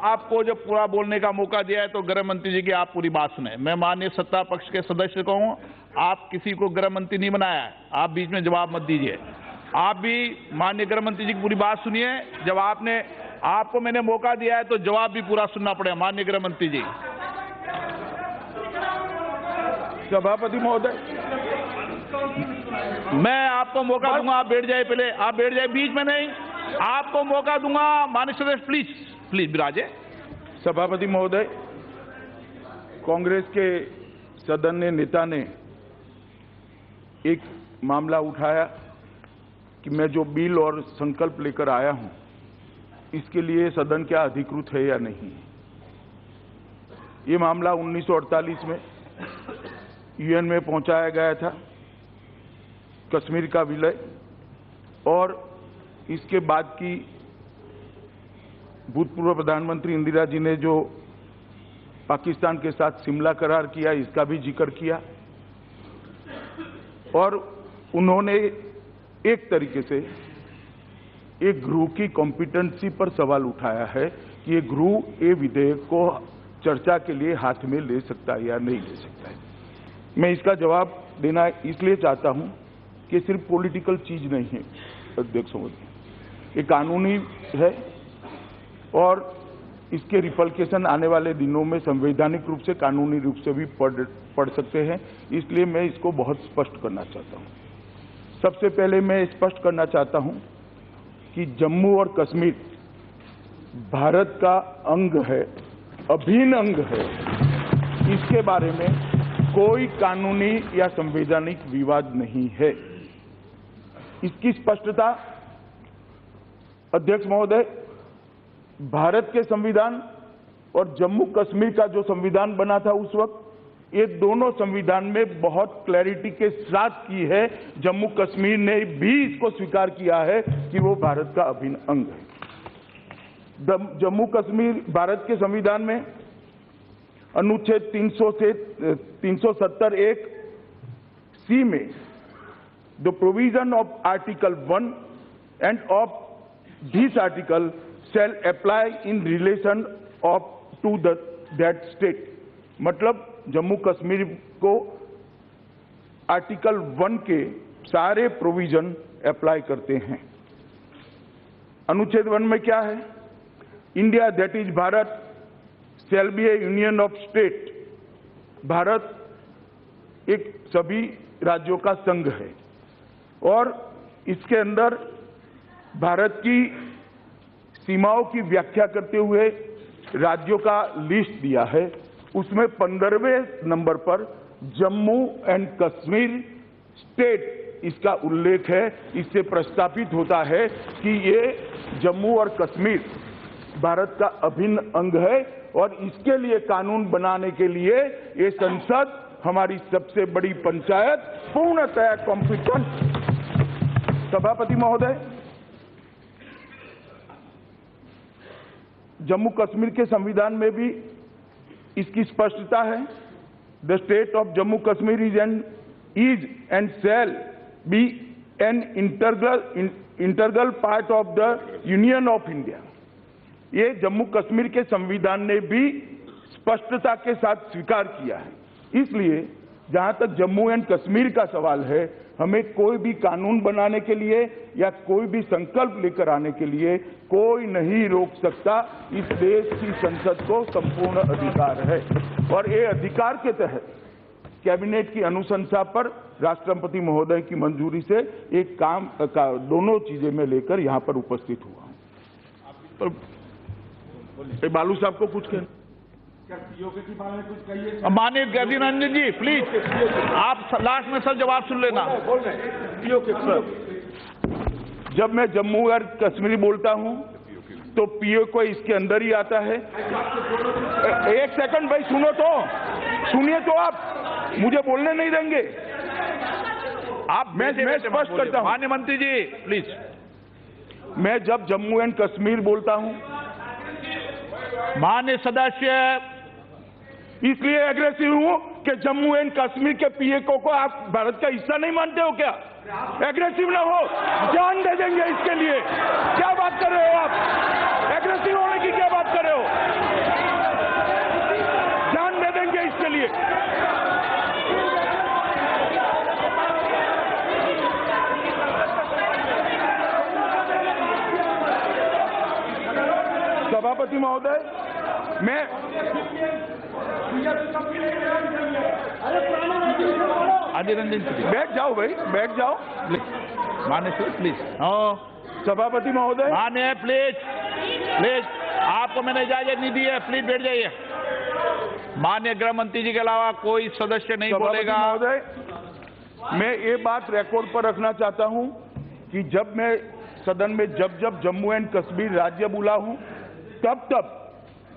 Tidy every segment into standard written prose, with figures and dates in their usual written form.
आपको जब पूरा बोलने का मौका दिया है तो गृह मंत्री जी की आप पूरी बात सुने। मैं माननीय सत्ता पक्ष के सदस्य को हूं, आप किसी को गृह मंत्री नहीं बनाया है, आप बीच में जवाब मत दीजिए। आप भी माननीय गृह मंत्री जी की पूरी बात सुनिए। जब आपको मैंने मौका दिया है तो जवाब भी पूरा सुनना पड़ेगा। माननीय गृह मंत्री जी। सभापति महोदय, मैं आपको मौका दूंगा, आप बैठ जाइए, पहले आप बैठ जाइए, बीच में नहीं, आपको मौका दूंगा। माननीय सदस्य प्लीज विराजे। सभापति महोदय, कांग्रेस के सदन नेता ने एक मामला उठाया कि मैं जो बिल और संकल्प लेकर आया हूं, इसके लिए सदन क्या अधिकृत है या नहीं। ये मामला 1948 में यूएन में पहुंचाया गया था, कश्मीर का विलय, और इसके बाद की भूतपूर्व प्रधानमंत्री इंदिरा जी ने जो पाकिस्तान के साथ शिमला करार किया, इसका भी जिक्र किया, और उन्होंने एक तरीके से एक गृह की कॉम्पिटेंसी पर सवाल उठाया है कि ये गृह ये विधेयक को चर्चा के लिए हाथ में ले सकता है या नहीं ले सकता है। मैं इसका जवाब देना इसलिए चाहता हूं कि सिर्फ पॉलिटिकल चीज नहीं है अध्यक्ष महोदय, ये कानूनी है और इसके रिपल्केशन आने वाले दिनों में संवैधानिक रूप से, कानूनी रूप से भी पड़ सकते हैं। इसलिए मैं इसको बहुत स्पष्ट करना चाहता हूं। सबसे पहले मैं स्पष्ट करना चाहता हूं कि जम्मू और कश्मीर भारत का अंग है, अभिन्न अंग है। इसके बारे में कोई कानूनी या संवैधानिक विवाद नहीं है। इसकी स्पष्टता अध्यक्ष महोदय, भारत के संविधान और जम्मू कश्मीर का जो संविधान बना था उस वक्त, ये दोनों संविधान में बहुत क्लैरिटी के साथ की है। जम्मू कश्मीर ने भी इसको स्वीकार किया है कि वो भारत का अभिन्न अंग है। जम्मू कश्मीर भारत के संविधान में अनुच्छेद 300 से 370 एक सी में the provision of article 1 end of this article shall apply in relation of to that state, मतलब जम्मू कश्मीर को आर्टिकल 1 के सारे प्रोविजन अप्लाई करते हैं। अनुच्छेद 1 में क्या है? India that is Bharat shall be A union of state. Bharat एक सभी राज्यों का संघ है और इसके अंदर भारत की सीमाओं की व्याख्या करते हुए राज्यों का लिस्ट दिया है। उसमें 15वें नंबर पर जम्मू एंड कश्मीर स्टेट इसका उल्लेख है। इससे प्रस्तावित होता है कि ये जम्मू और कश्मीर भारत का अभिन्न अंग है और इसके लिए कानून बनाने के लिए ये संसद, हमारी सबसे बड़ी पंचायत, पूर्णतः कॉम्पिटेंट। सभापति महोदय, जम्मू कश्मीर के संविधान में भी इसकी स्पष्टता है। The state of Jammu Kashmir is and shall be an integral part of the union of India. ये जम्मू कश्मीर के संविधान ने भी स्पष्टता के साथ स्वीकार किया है। इसलिए जहां तक जम्मू एंड कश्मीर का सवाल है, हमें कोई भी कानून बनाने के लिए या कोई भी संकल्प लेकर आने के लिए कोई नहीं रोक सकता। इस देश की संसद को संपूर्ण अधिकार है और ये अधिकार के तहत कैबिनेट की अनुशंसा पर राष्ट्रपति महोदय की मंजूरी से एक काम दोनों चीजें मैं लेकर यहां पर उपस्थित हुआ हूं। बालू साहब को कुछ कहना? माननीय गैदी रंजन जी प्लीज, आप लास्ट में सब जवाब सुन लेना। जब मैं जम्मू और कश्मीर बोलता हूं तो पीओ को इसके अंदर ही आता है। एक सेकंड भाई, सुनो तो, सुनिए तो, आप मुझे बोलने नहीं देंगे। आप मैं स्पष्ट करता हूं। माननीय मंत्री जी प्लीज। मैं जब जम्मू एंड कश्मीर बोलता हूं, माननीय सदस्य, इसलिए एग्रेसिव हूं कि जम्मू एंड कश्मीर के पीएको को आप भारत का हिस्सा नहीं मानते हो क्या? एग्रेसिव ना हो, जान दे देंगे इसके लिए। क्या बात कर रहे हो आप? एग्रेसिव होने की क्या बात कर रहे हो? सभापति महोदय, मैं अधीर रंजन प्लीज, बैठ जाओ भाई, बैठ जाओ। मान्य श्री प्लीज। हाँ सभापति महोदय, मान्य प्लीज प्लीज, आपको मैंने इजाजत नहीं दी है, प्लीज बैठ जाइए। माननीय गृह मंत्री जी के अलावा कोई सदस्य नहीं सभापति बोलेगा। महोदय, मैं ये बात रिकॉर्ड पर रखना चाहता हूं कि जब मैं सदन में जब जम्मू एंड कश्मीर राज्य बोला हूं, तब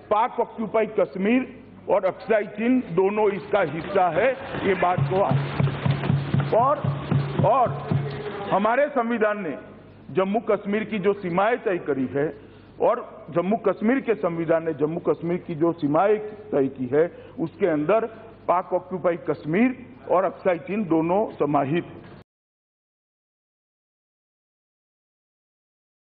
पाक ऑक्यूपाई कश्मीर और अक्साई चीन दोनों इसका हिस्सा है, ये बात को और हमारे संविधान ने जम्मू कश्मीर की जो सीमाएं तय करी है और जम्मू कश्मीर के संविधान ने जम्मू कश्मीर की जो सीमाएं तय की है, उसके अंदर पाक ऑक्यूपाई कश्मीर और अक्साई चीन दोनों समाहित है।